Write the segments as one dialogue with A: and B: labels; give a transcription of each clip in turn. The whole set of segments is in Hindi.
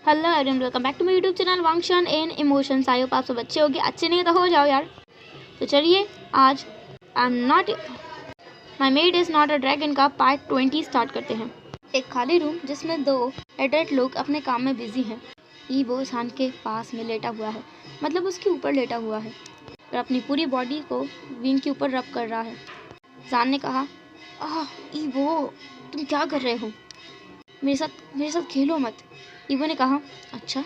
A: Hello everyone, welcome back to my YouTube channel वांगशन इन इमोशंस। आई होप आप सब अच्छे होंगे। अच्छे नहीं तो हो जाओ यार। तो चलिए आज I am not my made is not a dragon का पार्ट 20 स्टार्ट करते हैं। एक खाली रूम जिसमें दो एडल्ट लोग अपने काम में बिजी हैं। ईबो सान के पास में लेटा हुआ है, मतलब उसके ऊपर लेटा हुआ है और अपनी पूरी बॉडी को विंग के ऊपर रब कर रहा है। सान ने कहा, ईबो तुम क्या कर रहे हो? मेरे साथ खेलो मत। ईबो ने कहा, अच्छा,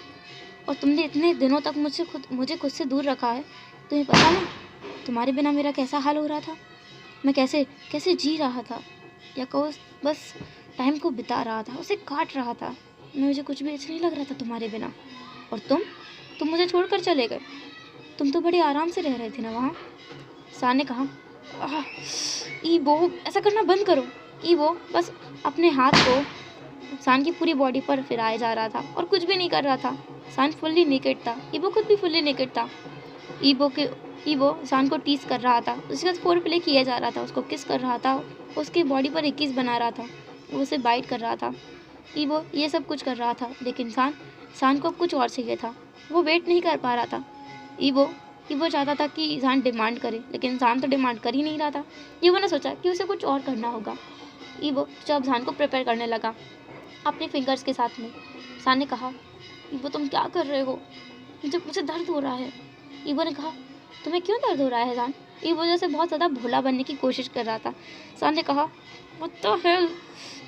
A: और तुमने इतने दिनों तक मुझे खुद से दूर रखा है। तुम्हें पता ना तुम्हारे बिना मेरा कैसा हाल हो रहा था? मैं कैसे जी रहा था, या कहो बस टाइम को बिता रहा था, उसे काट रहा था। मुझे कुछ भी अच्छा नहीं लग रहा था तुम्हारे बिना। और तुम मुझे छोड़कर चले गए। तुम तो बड़े आराम से रह रहे थे ना वहाँ। सान ने कहा, ईबो ऐसा करना बंद करो। ईबो बस अपने हाथ को सान की पूरी बॉडी पर फिराया जा रहा था और कुछ भी नहीं कर रहा था। सान फुल्ली नेकेड था, ईबो खुद भी फुल्ली नेकेड था। ईबो सान को टीज कर रहा था, उसके साथ फोर प्ले किया जा रहा था, उसको किस कर रहा था, उसके बॉडी पर एक किस बना रहा था, वो उसे बाइट कर रहा था। ईबो ये सब कुछ कर रहा था, लेकिन सान को कुछ और चाहिए था। वो वेट नहीं कर पा रहा था। ईबो चाहता था कि सान डिमांड करे, लेकिन सान तो डिमांड कर ही नहीं रहा था। ईबो ने सोचा कि उसे कुछ और करना होगा। ईबो जब सान को प्रिपेयर करने लगा अपने फिंगर्स के साथ में। सान ने कहा, ईबो तुम क्या कर रहे हो? मुझे दर्द हो रहा है। ईबो ने कहा, तुम्हें क्यों दर्द हो रहा है सान? ईबो जैसे बहुत ज़्यादा भोला बनने की कोशिश कर रहा था। सान ने कहा, व्हाट द हेल,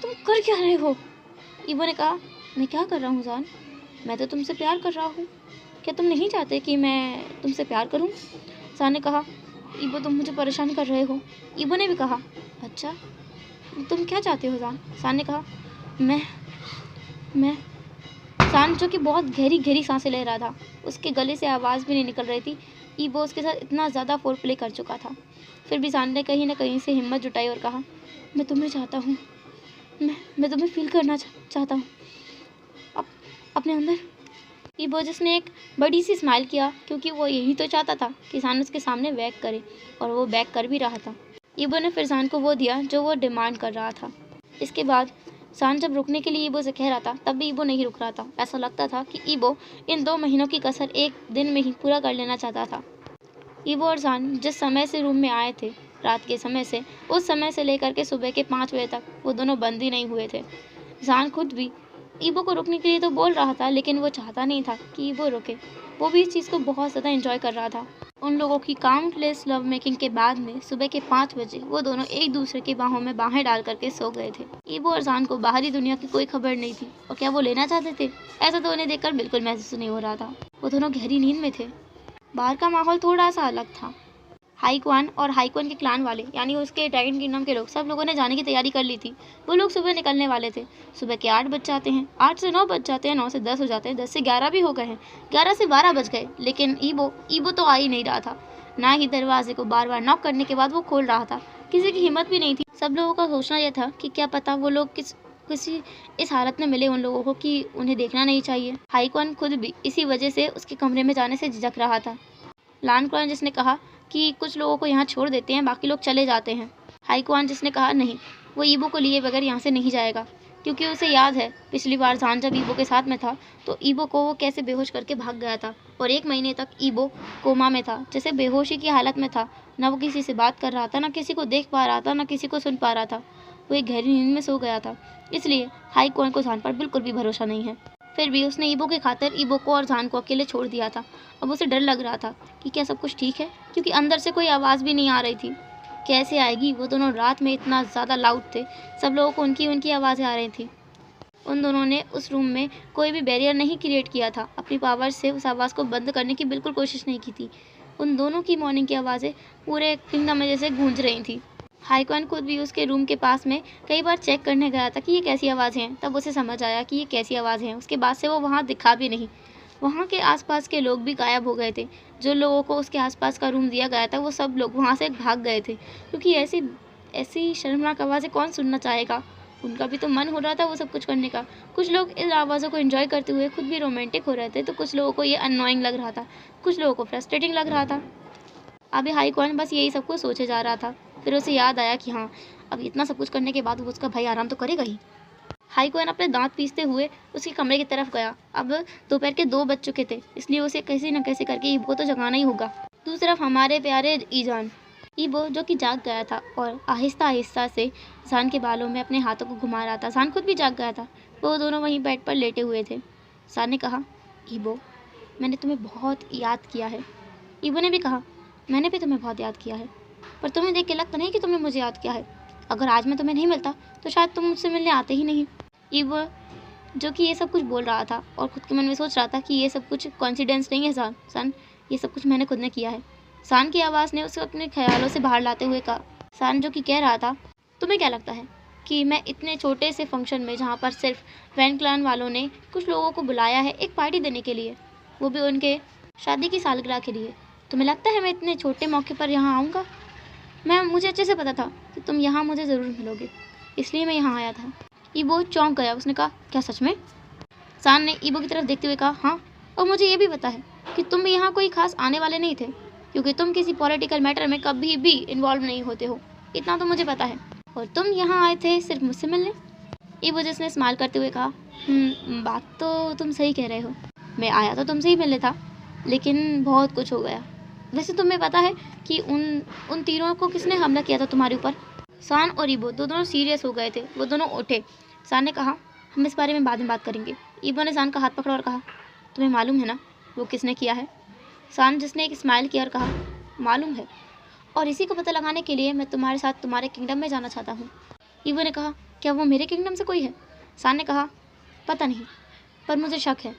A: तुम कर क्या रहे हो? ईबो ने कहा, मैं क्या कर रहा हूँ सान? मैं तो तुमसे प्यार कर रहा हूँ। क्या तुम नहीं चाहते कि मैं तुमसे प्यार करूँ? सान ने कहा, ईबो तुम मुझे परेशान कर रहे हो। ईबो ने भी कहा, अच्छा तुम क्या चाहते हो सान? सान ने कहा, मैं सान, जो कि बहुत गहरी सांसें ले रहा था, उसके गले से आवाज़ भी नहीं निकल रही थी। ईबो उसके साथ इतना ज़्यादा फोर प्ले कर चुका था। फिर भी सान ने कहीं ना कहीं से हिम्मत जुटाई और कहा, मैं तुम्हें चाहता हूँ, मैं तुम्हें फील करना चाहता हूँ अपने अंदर। ईबो जिसने एक बड़ी सी स्माइल किया, क्योंकि वो यही तो चाहता था कि सान उसके सामने बैक करे, और वो बैक कर भी रहा था। ईबो ने फिर सान को वो दिया जो वो डिमांड कर रहा था। इसके बाद सान जब रुकने के लिए ईबो से कह रहा था, तब भी ईबो नहीं रुक रहा था। ऐसा लगता था कि ईबो इन 2 महीनों की कसर एक दिन में ही पूरा कर लेना चाहता था। ईबो और सान जिस समय से रूम में आए थे, रात के समय से, उस समय से लेकर के सुबह के 5 बजे तक वो दोनों बंद ही नहीं हुए थे। सान खुद भी ईबो को रुकने के लिए तो बोल रहा था, लेकिन वो चाहता नहीं था कि ईबो रुके। वो भी इस चीज़ को बहुत ज़्यादा एंजॉय कर रहा था। उन लोगों की काउंटलेस लव मेकिंग के बाद में सुबह के 5 बजे वो दोनों एक दूसरे की बाहों में बाहें डाल करके सो गए थे। ईबो और सान को बाहरी दुनिया की कोई खबर नहीं थी, और क्या वो लेना चाहते थे? ऐसा तो उन्हें देखकर बिल्कुल महसूस नहीं हो रहा था। वो दोनों गहरी नींद में थे। बाहर का माहौल थोड़ा सा अलग था। हाईक्वान और हाईक्वान के क्लान वाले, यानी उसके ड्रैगन किंगडम के लोग, सब लोगों ने जाने की तैयारी कर ली थी। वो लोग सुबह निकलने वाले थे। सुबह के 8 बज जाते हैं, 8 से 9 बज जाते हैं, 9 से 10 हो जाते हैं, 10 से 11 भी हो गए हैं, 11 से 12 बज गए, लेकिन ईबो तो आ ही नहीं रहा था। ना ही दरवाजे को बार बार नॉक करने के बाद वो खोल रहा था। किसी की हिम्मत भी नहीं थी। सब लोगों का सोचना यह था कि क्या पता वो लोग किसी इस हालत में मिले उन लोगों को कि उन्हें देखना नहीं चाहिए। हाईक्वान खुद भी इसी वजह से उसके कमरे में जाने से झिझक रहा था। लान क्वान जिसने कहा कि कुछ लोगों को यहाँ छोड़ देते हैं, बाकी लोग चले जाते हैं। हाईक्वान जिसने कहा नहीं, वो ईबो को लिए बगैर यहाँ से नहीं जाएगा, क्योंकि उसे याद है पिछली बार सान जब ईबो के साथ में था तो ईबो को वो कैसे बेहोश करके भाग गया था, और 1 महीने तक ईबो कोमा में था, जैसे बेहोशी की हालत में था। ना वो किसी से बात कर रहा था, ना किसी को देख पा रहा था, ना किसी को सुन पा रहा था। वो एक गहरी नींद में सो गया था। इसलिए हाईक्वान को सान पर बिल्कुल भी भरोसा नहीं है। फिर भी उसने ईबो की खातिर ईबो को और सान को अकेले छोड़ दिया था। अब उसे डर लग रहा था कि क्या सब कुछ ठीक है, क्योंकि अंदर से कोई आवाज़ भी नहीं आ रही थी। कैसे आएगी? वो दोनों रात में इतना ज़्यादा लाउड थे, सब लोगों को उनकी आवाज़ें आ रही थी। उन दोनों ने उस रूम में कोई भी बैरियर नहीं क्रिएट किया था, अपनी पावर से उस आवाज़ को बंद करने की बिल्कुल कोशिश नहीं की थी। उन दोनों की मॉर्निंग की आवाज़ें पूरे किंगडम में जैसे गूंज रही थी। हाईक्वान खुद भी उसके रूम के पास में कई बार चेक करने गया था कि ये कैसी आवाज़ें हैं। तब उसे समझ आया कि ये कैसी आवाज़ें हैं। उसके बाद से वो वहाँ दिखा भी नहीं। वहाँ के आसपास के लोग भी गायब हो गए थे। जो लोगों को उसके आसपास का रूम दिया गया था, वो सब लोग वहाँ से भाग गए थे, क्योंकि ऐसी शर्मनाक आवाज़ें कौन सुनना चाहेगा। उनका भी तो मन हो रहा था वो सब कुछ करने का। कुछ लोग इन आवाज़ों को एंजॉय करते हुए खुद भी रोमांटिक हो रहे थे, तो कुछ लोगों को ये अननोइंग लग रहा था, कुछ लोगों को फ्रस्ट्रेटिंग लग रहा था। अभी हाईक्वान बस यही सब कुछ सोचे जा रहा था। फिर उसे याद आया कि हाँ, अब इतना सब कुछ करने के बाद वो उसका भाई आराम तो करेगा ही। हाईक्वान अपने दांत पीसते हुए उसके कमरे की तरफ गया। अब दोपहर के 2 बज चुके थे, इसलिए उसे कैसे न कैसे करके ईबो को तो जगाना ही होगा। दूसरी तरफ हमारे प्यारे ईजान, ईबो जो कि जाग गया था और आहिस्ता आहिस्ता से जान के बालों में अपने हाथों को घुमा रहा था। जान खुद भी जाग गया था। वो दोनों वहीं बेड पर लेटे हुए थे। जान ने कहा, ईबो, मैंने तुम्हें बहुत याद किया है। ईबो ने भी कहा, मैंने भी तुम्हें बहुत याद किया है, पर तुम्हें देख के लगता नहीं कि तुमने मुझे याद किया है। अगर आज मैं तुम्हें नहीं मिलता तो शायद तुम मुझसे मिलने आते ही नहीं। ईबो जो कि ये सब कुछ बोल रहा था और खुद के मन में सोच रहा था कि ये सब कुछ कॉन्सिडेंस नहीं है सान, ये सब कुछ मैंने खुद ने किया है। सान की आवाज़ ने उसे अपने ख्यालों से बाहर लाते हुए कहा। सान जो कि कह रहा था, तुम्हें क्या लगता है कि मैं इतने छोटे से फंक्शन में, जहाँ पर सिर्फ वैन क्लान वालों ने कुछ लोगों को बुलाया है एक पार्टी देने के लिए, वो भी उनके शादी की सालगिरह के लिए, तुम्हें लगता है मैं इतने छोटे मौके पर यहाँ आऊँगा? मुझे अच्छे से पता था कि तुम यहाँ मुझे ज़रूर मिलोगे, इसलिए मैं यहाँ आया था। ईबो चौंक गया। उसने कहा, क्या सच में? सान ने ईबो की तरफ देखते हुए कहा, हाँ, और मुझे ये भी पता है कि तुम भी यहाँ कोई खास आने वाले नहीं थे, क्योंकि तुम किसी पॉलिटिकल मैटर में कभी भी इन्वॉल्व नहीं होते हो, इतना तो मुझे पता है। और तुम यहाँ आए थे सिर्फ मुझसे मिलने? ईबो जिसने स्माइल करते हुए कहा, बात तो तुम सही कह रहे हो, मैं आया तो तुमसे ही मिलने था, लेकिन बहुत कुछ हो गया। वैसे तुम्हें पता है कि उन तीनों को किसने हमला किया था तुम्हारे ऊपर? सान और ईबो दोनों सीरियस हो गए थे। वो दोनों उठे। सान ने कहा, हम इस बारे में बाद में बात करेंगे। ईबो ने सान का हाथ पकड़ा और कहा, तुम्हें मालूम है ना वो किसने किया है? सान जिसने एक स्माइल किया और कहा, मालूम है, और इसी को पता लगाने के लिए मैं तुम्हारे साथ तुम्हारे किंगडम में जाना चाहता हूँ। ईबो ने कहा, क्या वो मेरे किंगडम से कोई है? सान ने कहा, पता नहीं, पर मुझे शक है,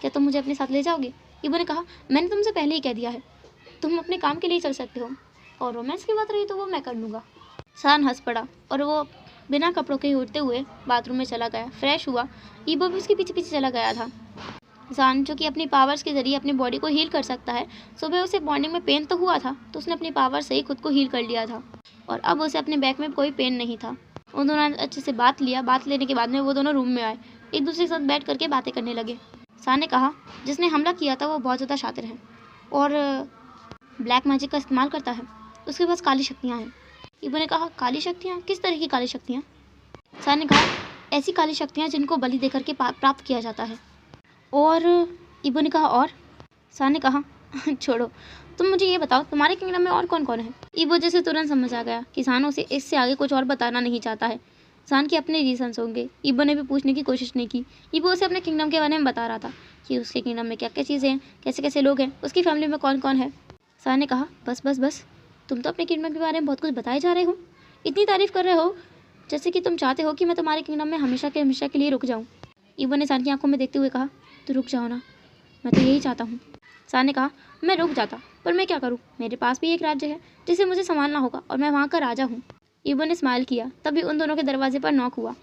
A: क्या तुम मुझे अपने साथ ले जाओगे? ईबो ने कहा, मैंने तुमसे पहले ही कह दिया है, तुम अपने काम के लिए चल सकते हो, और रोमांस की बात रही तो वो मैं कर लूँगा। सान हंस पड़ा और वो बिना कपड़ों के उड़ते हुए बाथरूम में चला गया। फ्रेश हुआ। ईबो भी उसके पीछे पीछे चला गया था। सान जो कि अपनी पावर्स के जरिए अपनी बॉडी को हील कर सकता है, सुबह उसे मॉर्निंग में पेन तो हुआ था, तो उसने अपनी पावर से ही खुद को हील कर लिया था, और अब उसे अपने बैक में कोई पेन नहीं था। उन दोनों ने अच्छे से बात लिया। बात लेने के बाद में वो दोनों रूम में आए, एक दूसरे के साथ बैठ करके बातें करने लगे। सान ने कहा, जिसने हमला किया था वो बहुत ज़्यादा शातिर है और ब्लैक मैजिक का इस्तेमाल करता है, उसके पास काली शक्तियाँ हैं। ईबो ने कहा, काली शक्तियाँ? किस तरह की काली शक्तियाँ? सान ने कहा, ऐसी काली शक्तियाँ जिनको बलि देकर के प्राप्त किया जाता है। और ईबो ने कहा, और? सान ने कहा, छोड़ो, तुम मुझे ये बताओ तुम्हारे किंगडम में और कौन कौन है? ईबो जैसे तुरंत समझ आ गया कि सान उसे इससे आगे कुछ और बताना नहीं चाहता है। सान के अपने रीजंस होंगे। ईबो ने भी पूछने की कोशिश नहीं की। ईबो उसे अपने किंगडम के बारे में बता रहा था कि उसके किंगडम में क्या क्या चीज़ें हैं, कैसे कैसे लोग हैं, उसकी फैमिली में कौन कौन है। सान ने कहा, बस बस बस, तुम तो अपने किंगडम के बारे में बहुत कुछ बताए जा रहे हो, इतनी तारीफ कर रहे हो जैसे कि तुम चाहते हो कि मैं तुम्हारे किंगडम में हमेशा के लिए रुक जाऊँ। ईबो ने सान की आंखों में देखते हुए कहा, तो रुक जाओ ना, मैं तो यही चाहता हूँ। सान ने कहा, मैं रुक जाता, पर मैं क्या करूँ, मेरे पास भी एक राज्य है जिसे मुझे संभालना होगा और मैं वहाँ का राजा हूँ। ईबो ने स्माइल किया। तभी उन दोनों के दरवाजे पर नॉक हुआ।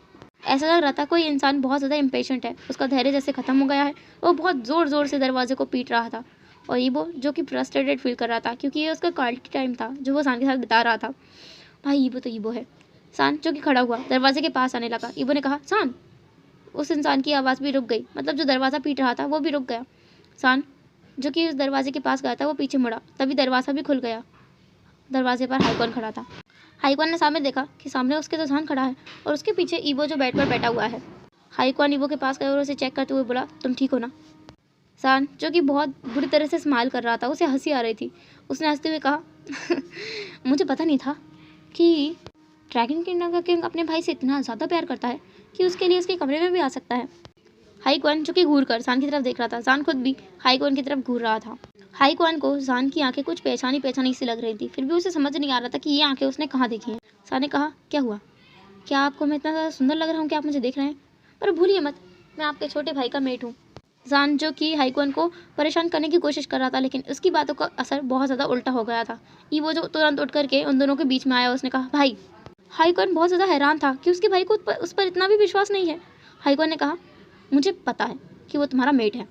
A: ऐसा लग रहा था कोई इंसान बहुत ज़्यादा इम्पेशेंट है, उसका धैर्य जैसे ख़त्म हो गया है। वो बहुत ज़ोर ज़ोर से दरवाजे को पीट रहा था और ईबो जो कि फ्रस्ट्रेटेड फील कर रहा था, क्योंकि ये उसका क्वालिटी टाइम था जो वो सान के साथ बिता रहा था। भाई ईबो तो ईबो है। सान जो कि खड़ा हुआ दरवाजे के पास आने लगा। ईबो ने कहा, सान। उस इंसान की आवाज़ भी रुक गई, मतलब जो दरवाज़ा पीट रहा था वो भी रुक गया। सान जो कि उस दरवाजे के पास गया था वो पीछे मुड़ा। तभी दरवाज़ा भी खुल गया। दरवाजे पर हाईक्वान खड़ा था। हाईक्वान ने सामने देखा कि सामने उसके तो सान खड़ा है और उसके पीछे ईबो जो बेड पर बैठा हुआ है। हाईक्वान ईबो के पास गया और उसे चेक करते हुए बोला, तुम ठीक हो ना? सान जो कि बहुत बुरी तरह से स्माइल कर रहा था, उसे हंसी आ रही थी। उसने हंसते हुए कहा, मुझे पता नहीं था कि ड्रैगन किंगडम का किंग अपने भाई से इतना ज़्यादा प्यार करता है कि उसके लिए उसके कमरे में भी आ सकता है। हाईक्वान जो कि घूर कर सान की तरफ देख रहा था। सान खुद भी हाईक्वान की तरफ घूर रहा था। हाईक्वान को सान की आंखें कुछ पहचानी सी लग रही थी, फिर भी उसे समझ नहीं आ रहा था कि ये आंखें उसने कहाँ देखी हैं। सान ने कहा, क्या हुआ? क्या आपको मैं इतना ज़्यादा सुंदर लग रहा हूँ कि आप मुझे देख रहे हैं? पर भूलिए मत, मैं आपके छोटे भाई का मेट हूँ। सान जो कि हाईक्वान को परेशान करने की कोशिश कर रहा था, लेकिन उसकी बातों का असर बहुत ज़्यादा उल्टा हो गया था। ईबो जो तुरंत उठ करके उन दोनों के बीच में आया, उसने कहा, भाई। हाईक्वान बहुत ज़्यादा हैरान था कि उसके भाई को उस पर इतना भी विश्वास नहीं है। हाईक्वान ने कहा, मुझे पता है कि वो तुम्हारा मेट है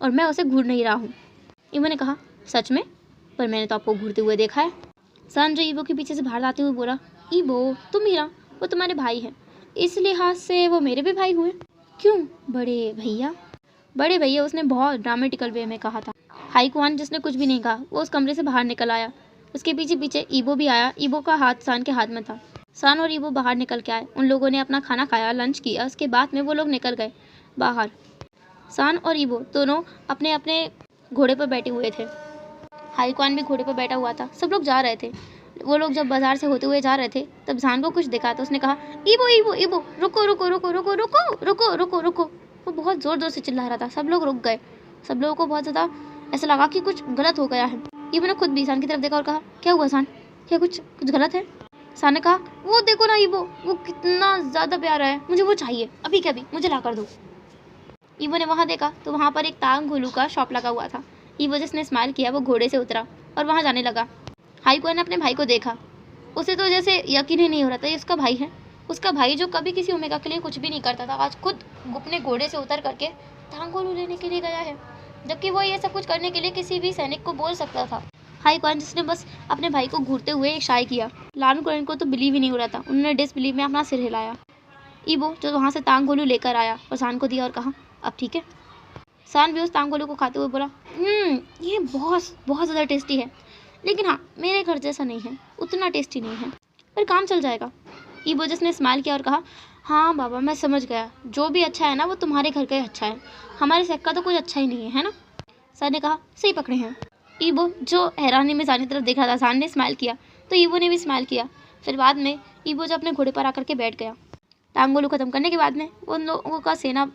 A: और मैं उसे घूर नहीं रहा हूँ। ईबो ने कहा, सच में? पर मैंने तो आपको घूरते हुए देखा है। सान जो ईबो के पीछे से बाहर आते हुए बोला, ईबो तुम हीरा, वो तुम्हारे भाई हैं, इस लिहाज से वो मेरे भी भाई हुए। क्यों बड़े भैया? बड़े भैया, उसने बहुत ड्रामेटिकल वे में कहा था। हाईक्वान जिसने कुछ भी नहीं कहा, वो उस कमरे से बाहर निकल आया। उसके पीछे पीछे ईबो भी आया। ईबो का हाथ सान के हाथ में था। सान और ईबो बाहर निकल के आए। उन लोगों ने अपना खाना खाया, लंच किया। उसके बाद में वो लोग निकल गए बाहर। सान और ईबो दोनों अपने अपने घोड़े पर बैठे हुए थे। हाईक्वान भी घोड़े पर बैठा हुआ था। सब लोग जा रहे थे। वो लोग जब बाजार से होते हुए जा रहे थे तब सान को कुछ दिखा तो उसने कहा, ईबो ईबो ईबो, रुको रुको रुको रुको रुको रुको रुको रुको। वो बहुत ज़ोर ज़ोर से चिल्ला रहा था। सब लोग रुक गए। सब लोगों को बहुत ज़्यादा ऐसा लगा कि कुछ गलत हो गया है। ईबो ने खुद भी सान की तरफ देखा और कहा, क्या हुआ सान, क्या कुछ कुछ गलत है? सान ने कहा, वो देखो ना ईबो, वो कितना ज़्यादा प्यारा है, मुझे वो चाहिए अभी के अभी, मुझे ला कर दो। ईबो ने वहाँ देखा तो वहाँ पर एक तांग घोलू का शॉप लगा हुआ था। ईबो जिसने स्माइल किया वो घोड़े से उतरा और वहाँ जाने लगा। हाईक्वान ने अपने भाई को देखा। उसे तो जैसे यकीन ही नहीं हो रहा था ये उसका भाई है। उसका भाई जो कभी किसी ओमेगा के लिए कुछ भी नहीं करता था, आज खुद अपने घोड़े से उतर करके तांग घोलू लेने के लिए गया है, जबकि वो ये सब कुछ करने के लिए किसी भी सैनिक को बोल सकता था। हाईक्वान जिसने बस अपने भाई को घूरते हुए एक शाय किया। लान कुरैन को तो बिलीव ही नहीं हो रहा था। उन्होंने डिसबिलीव में अपना सिर हिलाया। ईबो जो वहाँ से तांग घोलू लेकर आया और सान को दिया और कहा, अब ठीक है। सान भी उस तांग घोलू को खाते हुए बोला, ये बहुत बहुत ज़्यादा टेस्टी है, लेकिन हाँ मेरे घर जैसा नहीं है, उतना टेस्टी नहीं है, पर काम चल जाएगा। ईबो जिसने स्माइल किया और कहा, हाँ बाबा मैं समझ गया, जो भी अच्छा है ना वो तुम्हारे घर का ही अच्छा है, हमारे सेक का तो कुछ अच्छा ही नहीं है ना। सान ने कहा, सही पकड़े हैं। ईबो जो हैरानी में सान की तरफ देख रहा था, सान ने स्माइल किया तो ईबो ने भी स्माइल किया। फिर बाद में ईबो जो अपने घोड़े पर आकर के बैठ गया। टांगोलू खत्म करने के बाद में उन लोगों का सेना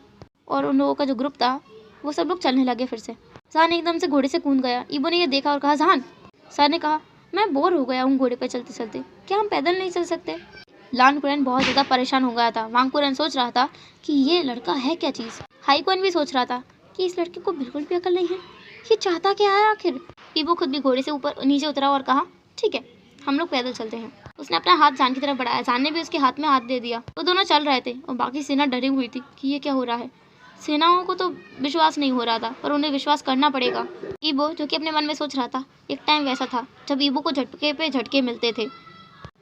A: और उन लोगों का जो ग्रुप था वो सब लोग चलने लगे फिर से। सान एकदम से घोड़े से कूद गया। ईबो ने ये देखा और कहा, सान। सान ने कहा, मैं बोर हो गया हूँ घोड़े पर चलते चलते, क्या हम पैदल नहीं चल सकते? लान कुरैन बहुत ज़्यादा परेशान हो गया था। वांग कुरैन सोच रहा था कि ये लड़का है क्या चीज़। हाईक्वान भी सोच रहा था कि इस लड़के को बिल्कुल भी अकल नहीं है, ये चाहता क्या है आखिर। ईबो खुद भी घोड़े से ऊपर नीचे उतरा और कहा, ठीक है हम लोग पैदल चलते हैं। उसने अपना हाथ सान की तरफ बढ़ाया। सान ने भी उसके हाथ में हाथ दे दिया। वो दोनों चल रहे थे और बाकी सेना डरी हुई थी कि ये क्या हो रहा है। सेनाओं को तो विश्वास नहीं हो रहा था, पर उन्हें विश्वास करना पड़ेगा। ईबो जो कि अपने मन में सोच रहा था, एक टाइम वैसा था जब ईबो को झटके पे झटके मिलते थे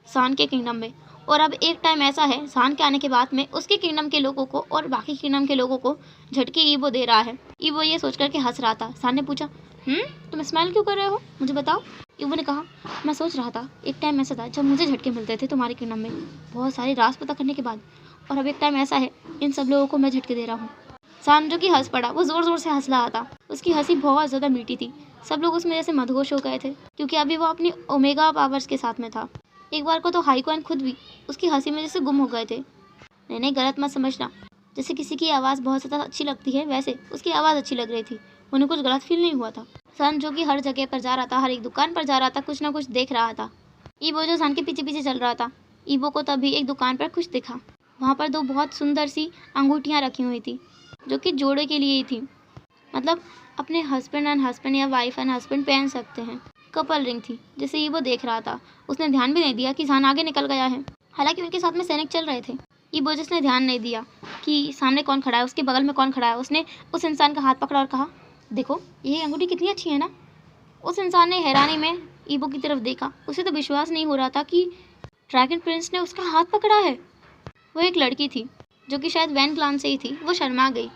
A: सान के किंगडम में, और अब एक टाइम ऐसा है सान के आने के बाद में उसके किंगडम के लोगों को और बाकी किंगडम के लोगों को झटके ईबो दे रहा है। ईबो ये सोच करके हंस रहा था। सान ने पूछा, तुम स्माइल क्यों कर रहे हो, मुझे बताओ। ईबो ने कहा, मैं सोच रहा था एक टाइम ऐसा था जब मुझे झटके मिलते थे तुम्हारे किंगडम में बहुत सारे राज पता करने के बाद, और अब एक टाइम ऐसा है इन सब लोगों को मैं झटके दे रहा हूँ। सान जो कि हंस पड़ा, वो ज़ोर ज़ोर से हंस रहा था। उसकी हंसी बहुत ज़्यादा मीठी थी। सब लोग उसमें जैसे मदहोश हो गए थे, क्योंकि अभी वो अपनी ओमेगा पावर्स के साथ में था। एक बार को तो हाईक्वान खुद भी उसकी हंसी में जैसे गुम हो गए थे। नहीं गलत मत समझना, जैसे किसी की आवाज़ बहुत ज़्यादा अच्छी लगती है वैसे उसकी आवाज़ अच्छी लग रही थी। उन्हें कुछ गलत फील नहीं हुआ था। सान जो कि हर जगह पर जा रहा था, हर एक दुकान पर जा रहा था, कुछ ना कुछ देख रहा था। ईबो जो सान के पीछे पीछे चल रहा था। ईबो को तभी एक दुकान पर कुछ दिखा। वहाँ पर दो बहुत सुंदर सी अंगूठियाँ रखी हुई थी जो कि जोड़े के लिए ही थी, मतलब अपने हस्बैंड एंड हस्बैंड या वाइफ एंड हस्बैंड पहन सकते हैं। कपल रिंग थी जिसे ईबो देख रहा था। उसने ध्यान भी नहीं दिया कि सान आगे निकल गया है, हालांकि उनके साथ में सैनिक चल रहे थे। ईबो जिसने ध्यान नहीं दिया कि सामने कौन खड़ा है, उसके बगल में कौन खड़ा है, उसने उस इंसान का हाथ पकड़ा और कहा, देखो ये अंगूठी कितनी अच्छी है ना। उस इंसान ने हैरानी में ईबो की तरफ देखा। उसे तो विश्वास नहीं हो रहा था कि ड्रैगन प्रिंस ने उसका हाथ पकड़ा है। वो एक लड़की थी जो कि शायद वैन क्लान से ही थी। वो शर्मा गई।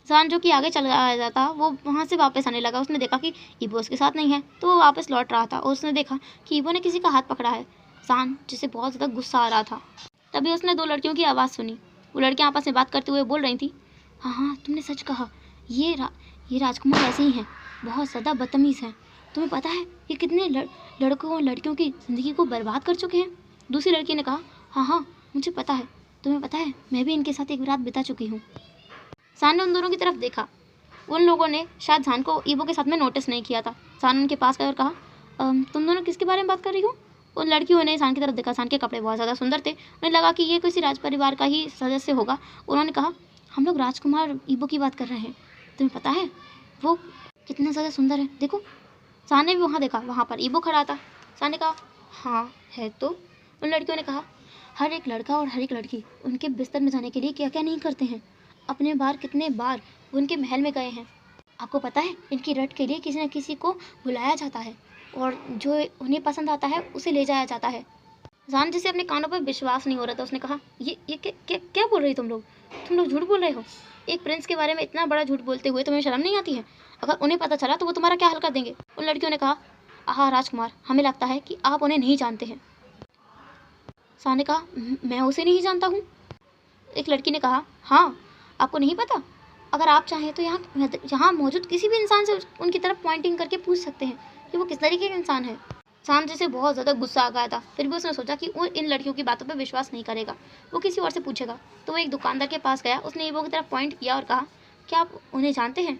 A: सान जो कि आगे चल रहा था वो वहाँ से वापस आने लगा। उसने देखा कि ईबो उसके साथ नहीं है तो वो वापस लौट रहा था और उसने देखा कि ईबो ने किसी का हाथ पकड़ा है। सान जिसे बहुत ज़्यादा गुस्सा आ रहा था। तभी उसने दो लड़कियों की आवाज़ सुनी। वो लड़कियाँ आपस में बात करते हुए बोल रही थी, हाँ तुमने सच कहा, ये राजकुमार ऐसे ही हैं, बहुत ज़्यादा बदतमीज़ हैं। तुम्हें पता है ये कितने लड़कों और लड़कियों की ज़िंदगी को बर्बाद कर चुके हैं। दूसरी लड़की ने कहा, हाँ मुझे पता है, तुम्हें पता है मैं भी इनके साथ एक रात बिता चुकी हूँ। सान ने उन दोनों की तरफ देखा। उन लोगों ने शायद सान को ईबो के साथ में नोटिस नहीं किया था। सान उनके पास गया और कहा, तुम दोनों किसके बारे में बात कर रही हो? उन लड़कियों ने सान की तरफ देखा। सान के कपड़े बहुत ज़्यादा सुंदर थे। उन्हें लगा कि ये किसी राज परिवार का ही सदस्य होगा। उन्होंने कहा, हम लोग राजकुमार ईबो की बात कर रहे हैं। तुम्हें पता है वो कितना ज़्यादा सुंदर है, देखो। सान ने भी वहाँ देखा, वहाँ पर ईबो खड़ा था। सान ने कहा, हाँ है तो। उन लड़कियों ने कहा, हर एक लड़का और हर एक लड़की उनके बिस्तर में जाने के लिए क्या क्या नहीं करते हैं। अपने बार कितने बार वो उनके महल में गए हैं। आपको पता है इनकी रट के लिए किसी न किसी को बुलाया जाता है और जो उन्हें पसंद आता है उसे ले जाया जाता है। सान जिसे अपने कानों पर विश्वास नहीं हो रहा था, उसने कहा, ये क्या बोल रही तुम लोग झूठ बोल रहे हो। एक प्रिंस के बारे में इतना बड़ा झूठ बोलते हुए तुम्हें शर्म नहीं आती है? अगर उन्हें पता चला तो वो तुम्हारा क्या हाल कर देंगे। उन लड़कियों ने कहा, हाँ राजकुमार, हमें लगता है कि आप उन्हें नहीं जानते हैं। सान ने कहा, मैं उसे नहीं जानता हूँ। एक लड़की ने कहा, हाँ, आपको नहीं पता? अगर आप चाहें तो यहाँ मौजूद किसी भी इंसान से उनकी तरफ पॉइंटिंग करके पूछ सकते हैं कि वो किस तरीके का इंसान है। सान जिसे बहुत ज़्यादा गुस्सा आ गया था, फिर भी उसने सोचा कि वो इन लड़कियों की बातों पर विश्वास नहीं करेगा, वो किसी और से पूछेगा। तो वो एक दुकानदार के पास गया, उसने ईबो की तरफ पॉइंट किया और कहा, क्या आप उन्हें जानते हैं?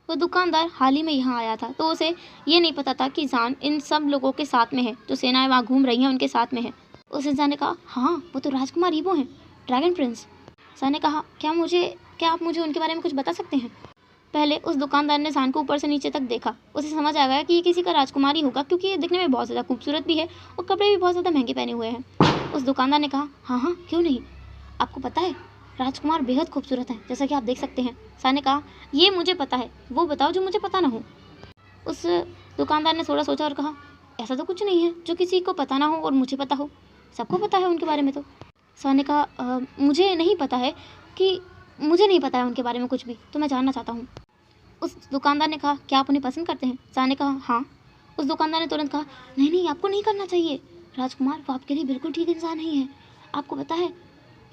A: वो दुकानदार हाल ही में यहाँ आया था, तो उसे ये नहीं पता था कि सान इन सब लोगों के साथ में है, जो सेनाएं वहाँ घूम रही हैं उनके साथ में है। उस इंसान ने कहा, हाँ, वो तो राजकुमार ईबो हैं, ड्रैगन प्रिंस। सान ने कहा, क्या आप मुझे उनके बारे में कुछ बता सकते हैं? पहले उस दुकानदार ने सान को ऊपर से नीचे तक देखा। उसे समझ आ गया कि ये किसी का राजकुमार ही होगा, क्योंकि ये दिखने में बहुत ज़्यादा खूबसूरत भी है और कपड़े भी बहुत ज़्यादा महंगे पहने हुए हैं। उस दुकानदार ने कहा, हाँ, क्यों नहीं, आपको पता है राजकुमार बेहद खूबसूरत हैं, जैसा कि आप देख सकते हैं। सान ने कहा, ये मुझे पता है, वो बताओ जो मुझे पता ना हो। उस दुकानदार ने थोड़ा सोचा और कहा, ऐसा तो कुछ नहीं है जो किसी को पता ना हो और मुझे पता हो, सबको पता है उनके बारे में। तो सान ने कहा, मुझे नहीं पता है उनके बारे में कुछ भी, तो मैं जानना चाहता हूँ। उस दुकानदार ने कहा, क्या आप उन्हें पसंद करते हैं? सान ने कहा, हाँ। उस दुकानदार ने तुरंत कहा, नहीं, आपको नहीं करना चाहिए, राजकुमार वो आपके लिए बिल्कुल ठीक इंसान नहीं है। आपको पता है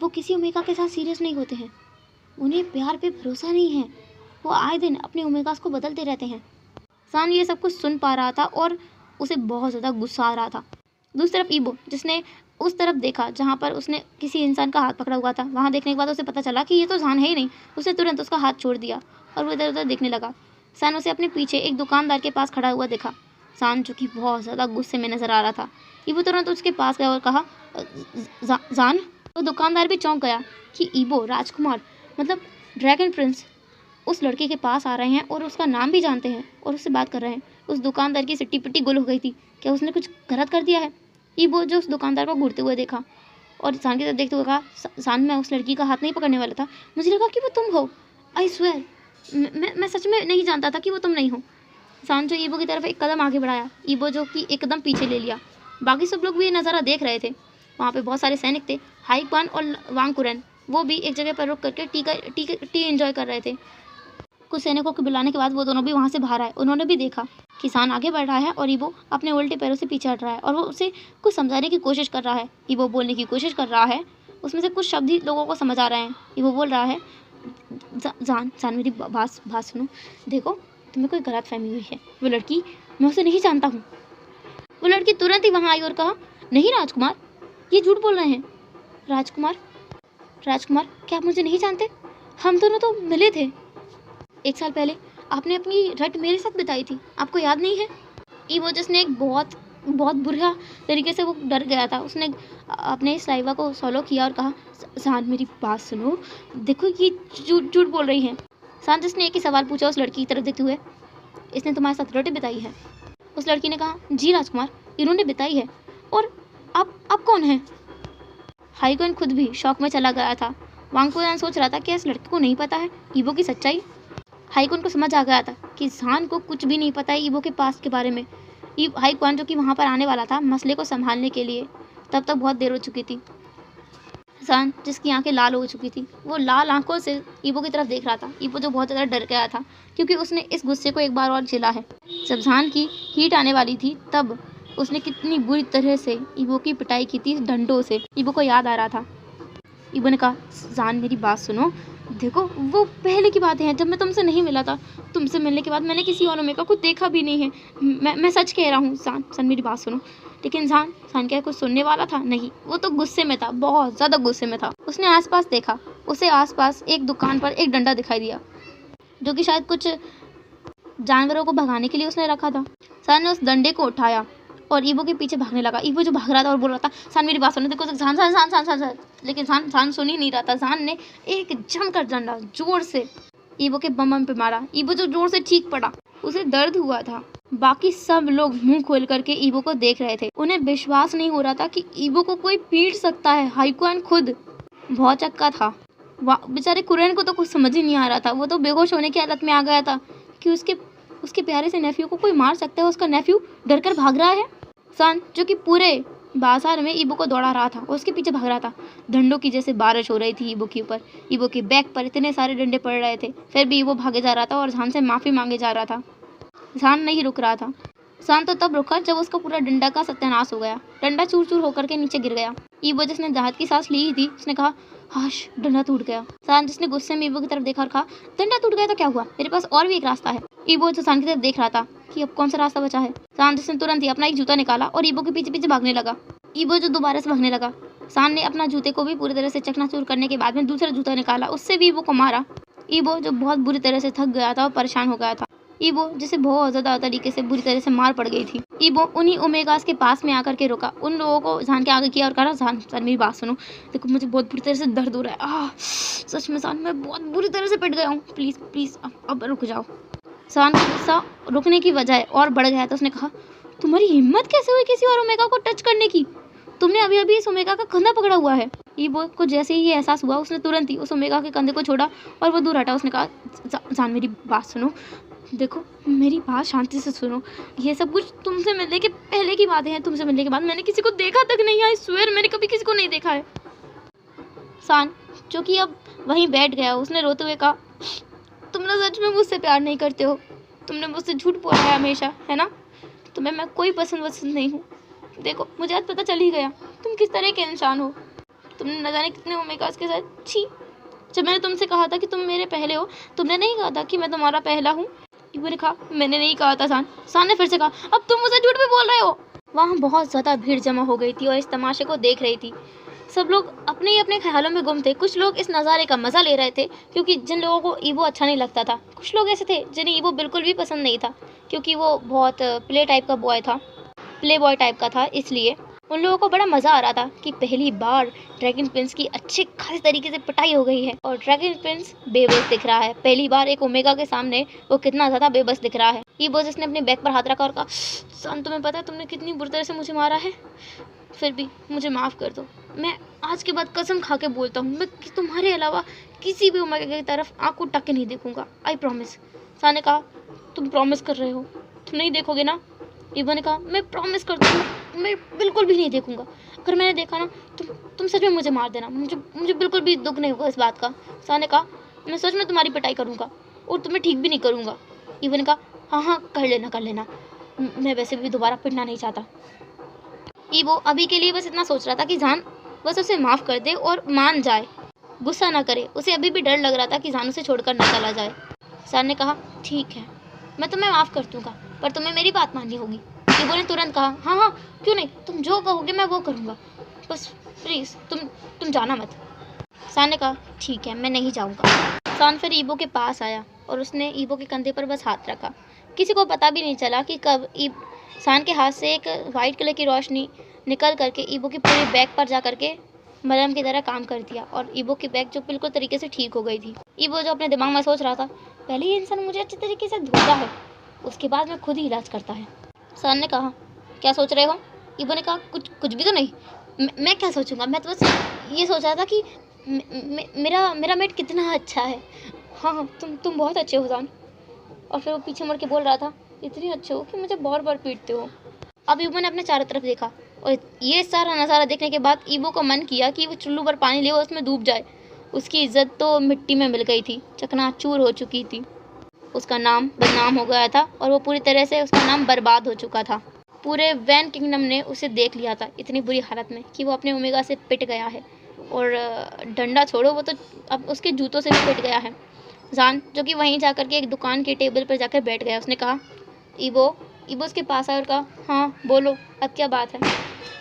A: वो किसी ओमेगा के साथ सीरियस नहीं होते हैं, उन्हें प्यार पे भरोसा नहीं है, वो आए दिन अपने ओमेगास को बदलते रहते हैं। सान ये सब कुछ सुन पा रहा था और उसे बहुत ज़्यादा गुस्सा आ रहा था। दूसरी तरफ ईबो, जिसने उस तरफ देखा जहाँ पर उसने किसी इंसान का हाथ पकड़ा हुआ था, वहाँ देखने के बाद उसे पता चला कि ये तो सान है ही नहीं। उसने तुरंत उसका हाथ छोड़ दिया और वो इधर उधर देखने लगा। सान उसे अपने पीछे एक दुकानदार के पास खड़ा हुआ देखा। सान जो कि बहुत ज़्यादा गुस्से में नज़र आ रहा था, ईबो तुरंत उसके पास गया और कहा, सान। तो दुकानदार भी चौंक गया कि ईबो राजकुमार मतलब ड्रैगन प्रिंस उस लड़के के पास आ रहे हैं और उसका नाम भी जानते हैं और उससे बात कर रहे हैं। उस दुकानदार की सिट्टी पिट्टी गुल हो गई थी, क्या उसने कुछ गलत कर दिया है? ईबो जो उस दुकानदार को घूरते हुए देखा और सान की तरफ देखते हुए कहा, सान, मैं उस लड़की का हाथ नहीं पकड़ने वाला था, मुझे लगा कि वो तुम हो। आई स्वेयर, मैं सच में नहीं जानता था कि वो तुम नहीं हो। सान जो ईबो की तरफ एक कदम आगे बढ़ाया, ईबो जो कि एक कदम पीछे ले लिया। बाकी सब लोग भी ये नज़ारा देख रहे थे। वहाँ पे बहुत सारे सैनिक थे। हाई क्वान और वांग कुरन वो भी एक जगह पर रुक करके टी एंजॉय कर रहे थे। कुछ सैनिकों के बुलाने के बाद वो दोनों भी वहाँ से बाहर आए। उन्होंने भी देखा कि सान आगे बढ़ रहा है और ईबो अपने उल्टे पैरों से पीछे हट रहा है और वो उसे कुछ समझाने की कोशिश कर रहा है। ईबो बोलने की कोशिश कर रहा है, उसमें से कुछ शब्द ही लोगों को समझ आ रहे हैं। ईबो बोल रहा है, सान मेरी बात सुनो, देखो तुम्हें कोई गलत फहमी हुई है, वो लड़की, मैं उसे नहीं जानता हूँ। वो लड़की तुरंत ही वहाँ आई और कहा, नहीं राजकुमार, ये झूठ बोल रहे हैं। राजकुमार, क्या आप मुझे नहीं जानते? हम दोनों तो मिले थे 1 साल पहले, आपने अपनी रट मेरे साथ बिताई थी, आपको याद नहीं है? ईबो जिसने एक बहुत बुरा तरीके से वो डर गया था, उसने अपने स्लाइवा को सॉलो किया और कहा, सान मेरी बात सुनो, देखो ये झूठ बोल रही हैं। सान जिसने एक ही सवाल पूछा उस लड़की की तरफ देखते हुए, इसने तुम्हारे साथ रट बिताई है? उस लड़की ने कहा, जी राजकुमार, इन्होंने बिताई है। और आप कौन हैं? हाईगन खुद भी शौक में चला गया था। वांगकुरान सोच रहा था कि इस लड़के को नहीं पता है ईबो की सच्चाई। हाईकुन को समझ आ गया था कि सान को कुछ भी नहीं पता है ईबो के पास्ट के बारे में। हाईकुन जो कि वहाँ पर आने वाला था मसले को संभालने के लिए, तब तक बहुत देर हो चुकी थी। सान जिसकी आंखें लाल हो चुकी थी, वो लाल आंखों से ईबो की तरफ देख रहा था। ईबो जो बहुत ज़्यादा डर गया था क्योंकि उसने इस गुस्से को एक बार और झेला है। जब सान की हीट आने वाली थी तब उसने कितनी बुरी तरह से ईबो की पिटाई की थी डंडों से। ईबो को याद आ रहा था। ईबो ने कहा, सान मेरी बात सुनो, देखो वो पहले की बातें हैं, जब मैं तुमसे नहीं मिला था, तुमसे मिलने के बाद मैंने किसी और ओमेगा को देखा भी नहीं है। मैं सच कह रहा हूँ सान मेरी बात सुनो। लेकिन सान क्या कुछ सुनने वाला था? नहीं, वो तो गुस्से में था, बहुत ज़्यादा गुस्से में था। उसने आसपास देखा, उसे आसपास एक दुकान पर एक डंडा दिखाई दिया जो कि शायद कुछ जानवरों को भगाने के लिए उसने रखा था। सान ने उस डंडे को उठाया और ईबो के पीछे भागने लगा। ईबो जो भाग रहा था और बोल रहा था, सान मेरी बात सुनो, देखो सान। लेकिन सान सुन ही नहीं रहा था। सान ने एक जमकर डंडा जोर से ईबो के बम पे मारा। ईबो जो जोर से चीख पड़ा, उसे दर्द हुआ था। बाकी सब लोग मुंह खोल करके ईबो को देख रहे थे। उन्हें विश्वास नहीं हो रहा था कि ईबो को कोई पीट सकता है। हाईकुआन खुद बहुत चक्का था। बेचारे कुरैन को तो कुछ समझ ही नहीं आ रहा था। वो तो बेहोश होने की हालत में आ गया था कि उसके प्यारे से नेफ्यू को कोई मार सकता है। उसका नेफ्यू डर कर भाग रहा है। सान जो कि पूरे बाजार में ईबो को दौड़ा रहा था और उसके पीछे भाग रहा था। डंडों की जैसे बारिश हो रही थी ईबो के ऊपर। ईबो के बैक पर इतने सारे डंडे पड़ रहे थे, फिर भी ईबो भागे जा रहा था और सान से माफ़ी मांगे जा रहा था। सान नहीं रुक रहा था। शान तो तब रुका जब उसका पूरा डंडा का सत्यानाश हो गया। डंडा चूर चूर होकर के नीचे गिर गया। ईबो जिसने राहत की सांस ली थी उसने कहा, हाश, डंडा टूट गया। शान जिसने गुस्से में ईबो की तरफ देखा और कहा, डंडा टूट गया तो क्या हुआ, मेरे पास और भी एक रास्ता है। ईबो जो शान की तरफ देख रहा था कि अब कौन सा रास्ता बचा है। शान जिसने तुरंत ही अपना एक जूता निकाला और ईबो के पीछे पीछे भागने लगा। ईबो जो दोबारा से भागने लगा। शान ने अपना जूते को भी पूरी तरह से चकनाचूर करने के बाद में दूसरा जूता निकाला, उससे भी ईबो को मारा। ईबो जो बहुत बुरी तरह से थक गया था और परेशान हो गया था। ईबो जिसे बहुत ज्यादा तरीके से बुरी तरह से मार पड़ गई थी। ईबो उन्हीं ओमेगास के पास में आकर के रुका, उन लोगों को शान के आगे किया और कहा, शान मेरी बात सुनो, देखो मुझे बहुत बुरी तरह से दर्द हो रहा है। सच में शान, मैं बहुत बुरी तरह से पिट गया हूँ, प्लीज प्लीज अब रुक जाओ। शान का गुस्सा रुकने की बजाय और बढ़ गया था। उसने कहा, तुम्हारी हिम्मत कैसे हुई किसी और ओमेगा को टच करने की? तुमने अभी अभी इस ओमेगा का कंधा पकड़ा हुआ है। ईबो को जैसे ही ये एहसास हुआ उसने तुरंत ही उस ओमेगा के कंधे को छोड़ा और वो दूर हटा। उसने कहा, शान मेरी बात सुनो, देखो मेरी बात शांति से सुनो, ये सब कुछ तुमसे मिलने के पहले की बातें हैं। तुमसे मिलने के बाद मैंने किसी को देखा तक नहीं है। आई स्वेयर मैंने कभी किसी को नहीं देखा है। शान जो कि अब वहीं बैठ गया, उसने रोते हुए कहा, तुम ना सच में मुझसे प्यार नहीं करते हो, तुमने मुझसे झूठ बोला है हमेशा, है ना? तुम्हें मैं कोई पसंद नहीं हूँ। देखो मुझे आज पता चल ही गया तुम किस तरह के इंसान हो। तुमने न जाने कितने ओमेगास के साथ, छी। जब मैंने तुमसे कहा था कि तुम मेरे पहले हो, तुमने नहीं कहा था कि मैं तुम्हारा पहला हूँ। ईबो ने कहा, मैंने नहीं कहा था शान। शान ने फिर से कहा, अब तुम मुझे झूठ भी बोल रहे हो। वहाँ बहुत ज़्यादा भीड़ जमा हो गई थी और इस तमाशे को देख रही थी। सब लोग अपने ही अपने ख्यालों में गुम थे। कुछ लोग इस नज़ारे का मज़ा ले रहे थे क्योंकि जिन लोगों को ईबो अच्छा नहीं लगता था। कुछ लोग ऐसे थे जिन्हें ईबो बिल्कुल भी पसंद नहीं था क्योंकि वो बहुत प्ले बॉय टाइप का था। इसलिए उन लोगों को बड़ा मज़ा आ रहा था कि पहली बार ड्रैगन प्रिंस की अच्छे खासे तरीके से पिटाई हो गई है और ड्रैगन प्रिंस बेबस दिख रहा है। पहली बार एक ओमेगा के सामने वो कितना ज़्यादा बेबस दिख रहा है। ईबो जिसने अपने बैग पर हाथ रखा और कहा, शान तुम्हें पता है तुमने कितनी बुरी तरह से मुझे मारा है, फिर भी मुझे माफ़ कर दो। मैं आज के बाद कसम खा के बोलता हूँ, मैं तुम्हारे अलावा किसी भी ओमेगा की तरफ आंख उठा के नहीं देखूंगा, आई प्रॉमिस। शान ने कहा, तुम प्रॉमिस कर रहे हो, तुम नहीं देखोगे ना? ईबो ने कहा, मैं प्रॉमिस करता हूँ, मैं बिल्कुल भी नहीं देखूंगा। अगर मैंने देखा ना तुम सच में मुझे मार देना, मुझे बिल्कुल भी दुख नहीं होगा इस बात का। शान ने कहा, मैं सच में तुम्हारी पिटाई करूँगा और तुम्हें ठीक भी नहीं करूँगा। ईबो ने कहा, हाँ कर लेना, मैं वैसे भी दोबारा पिटना नहीं चाहता। ईबो अभी के लिए बस इतना सोच रहा था कि जान बस उसे माफ़ कर दे और मान जाए, गुस्सा ना करे। उसे अभी भी डर लग रहा था कि जान उसे छोड़कर ना चला जाए। शान ने कहा, ठीक है, मैं तुम्हें माफ़ कर दूँगा, पर तुम्हें मेरी बात माननी होगी। ईबो ने तुरंत कहा, हाँ क्यों नहीं, तुम जो कहोगे मैं वो करूँगा, बस प्लीज़ तुम जाना मत। शान ने कहा, ठीक है, मैं नहीं जाऊँगा। शान फिर ईबो के पास आया और उसने ईबो के कंधे पर बस हाथ रखा। किसी को पता भी नहीं चला कि कब शान के हाथ से एक वाइट कलर की रोशनी निकल करके ईबो की पूरी बैग पर जा करके मलहम की तरह काम कर दिया और ईबो की बैग जो बिल्कुल तरीके से ठीक हो गई थी। ईबो जो अपने दिमाग में सोच रहा था, पहले ये इंसान मुझे अच्छे तरीके से धोता है, उसके बाद में खुद ही इलाज करता है। शान ने कहा, क्या सोच रहे हो? ईबो ने कहा, कुछ भी तो नहीं। मैं क्या सोचूंगा, मैं तो बस ये सोच रहा था कि मेरा मेट कितना अच्छा है। हाँ तुम बहुत अच्छे हो शान। और फिर वो पीछे मुड़ के बोल रहा था, इतने अच्छे हो कि मुझे बार बार पीटते हो। अब ईबो ने अपने चारों तरफ देखा और ये सारा नज़ारा देखने के बाद ईबो को मन किया कि वो चुल्लू पर पानी ले और उसमें डूब जाए। उसकी इज्जत तो मिट्टी में मिल गई थी, चकनाचूर हो चुकी थी, उसका नाम बदनाम हो गया था और वो पूरी तरह से उसका नाम बर्बाद हो चुका था। पूरे वैन किंगडम ने उसे देख लिया था इतनी बुरी हालत में कि वो अपने ओमेगा से पिट गया है और डंडा छोड़ो वो तो अब उसके जूतों से भी पिट गया है। जान जो कि वहीं जाकर के एक दुकान के टेबल पर जाकर बैठ गया, उसने कहा, ईबो उसके पास आया और कहा, हाँ बोलो अब क्या बात है।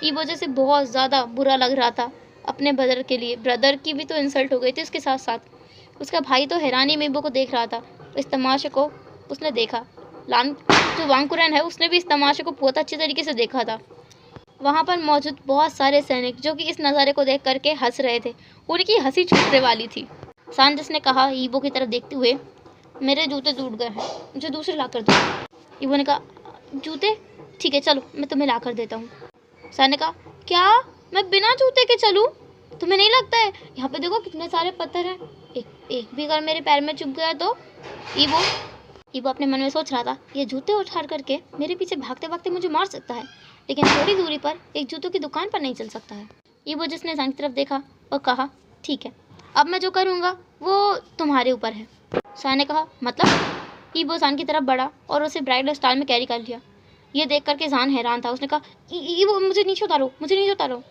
A: ईबो जैसे बहुत ज़्यादा बुरा लग रहा था अपने ब्रदर के लिए। ब्रदर की भी तो इंसल्ट हो गई थी, उसके साथ साथ उसका भाई तो हैरानी में ईबो को देख रहा था। इस तमाशे को उसने देखा। जो वांकुरन है उसने भी इस तमाशे को बहुत अच्छे तरीके से देखा था। वहाँ पर मौजूद बहुत सारे सैनिक जो कि इस नज़ारे को देख करके हंस रहे थे, उनकी हंसी छूटने वाली थी। शान जिसने कहा ईबो की तरफ देखते हुए, मेरे जूते टूट गए हैं, मुझे दूसरे ला कर दो। ईबो ने कहा, जूते? ठीक है चलो मैं तुम्हें ला कर देता हूँ। शान ने कहा, क्या मैं बिना जूते के चलूँ? तुम्हें नहीं लगता है यहाँ पे देखो कितने सारे पत्थर हैं, एक भी अगर मेरे पैर में चुभ गया तो? ईबो अपने मन में सोच रहा था, ये जूते उठा करके मेरे पीछे भागते भागते मुझे मार सकता है, लेकिन थोड़ी दूरी पर एक जूतों की दुकान पर नहीं चल सकता है। ईबो जिसने शान की तरफ देखा और कहा, ठीक है अब मैं जो करूँगा वो तुम्हारे ऊपर है। शान ने कहा, मतलब? ईबो शान की तरफ बढ़ा और उसे ब्राइडल स्टाइल में कैरी कर लिया। ये देख करके ज़ान हैरान था। उसने कहा, ईवो मुझे नीचे उतारो, मुझे नीचे उतारो,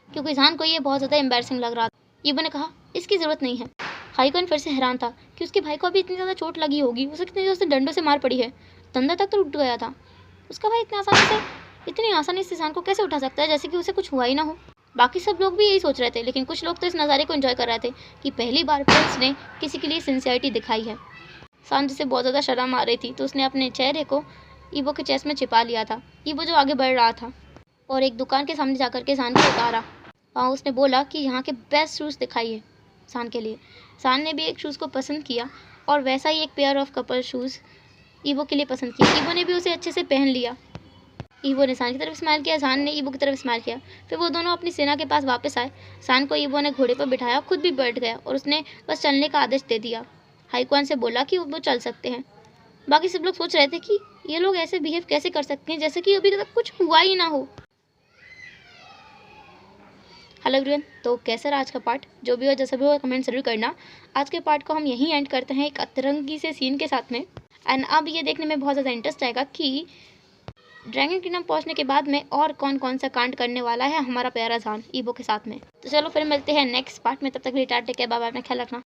A: क्योंकि ज़ान को ये बहुत ज़्यादा एम्बैरसिंग लग रहा था। ईवो ने कहा, इसकी ज़रूरत नहीं है। हाइकुन फिर से हैरान था कि उसके भाई को अभी इतनी ज़्यादा चोट लगी होगी, उसे कितनी जोर से डंडों से मार पड़ी है, तंदा तक तो टूट गया था। उसका भाई इतनी आसानी से ज़ान को कैसे उठा सकता है, जैसे कि उसे कुछ हुआ ही ना हो। बाकी सब लोग भी यही सोच रहे थे, लेकिन कुछ लोग तो इस नज़ारे को एंजॉय कर रहे थे कि पहली बार प्रिंस ने किसी के लिए सिंसियरिटी दिखाई है। ज़ान जिसे बहुत ज़्यादा शर्म आ रही थी, तो उसने अपने चेहरे को ईवो के चेस्ट में छिपा लिया था। ईवो जो आगे बढ़ रहा था और एक दुकान के सामने जाकर के ज़ान को उतारा। वहाँ उसने बोला कि यहाँ के बेस्ट शूज़ दिखाइए ज़ान के लिए। ज़ान ने भी एक शूज़ को पसंद किया और वैसा ही एक pair of couple shoes evo के लिए पसंद किया। ईवो ने भी उसे अच्छे से पहन लिया। ईवो ने ज़ान की तरफ स्माइल किया, ज़ान ने ईवो की तरफ स्माइल किया। फिर वो दोनों अपनी सेना के पास वापस आए। ज़ान को ईवो ने घोड़े पर बिठाया, खुद भी बैठ गया और उसने बस चलने का आदेश दे दिया। हाइकुआन से बोला कि वो चल सकते हैं। बाकी सब लोग सोच रहे थे कि ये लोग ऐसे बिहेव कैसे कर सकते हैं जैसे कि अभी तक कुछ हुआ ही ना हो। हेलो एवरीवन, तो कैसा रहा आज का पार्ट? जो भी हो जैसा भी हो कमेंट जरूर करना। आज के पार्ट को हम यहीं एंड करते हैं एक अतरंगी से सीन के साथ में। एंड अब ये देखने में बहुत ज़्यादा इंटरेस्ट आएगा कि ड्रैगन किंगडम पहुंचने के बाद में और कौन कौन सा कांड करने वाला है हमारा प्यारा ज़ान ईवो के साथ में। तो चलो फिर मिलते हैं नेक्स्ट पार्ट में, तब तक के लिए tata, take care, bye bye, अपना ख्याल रखना।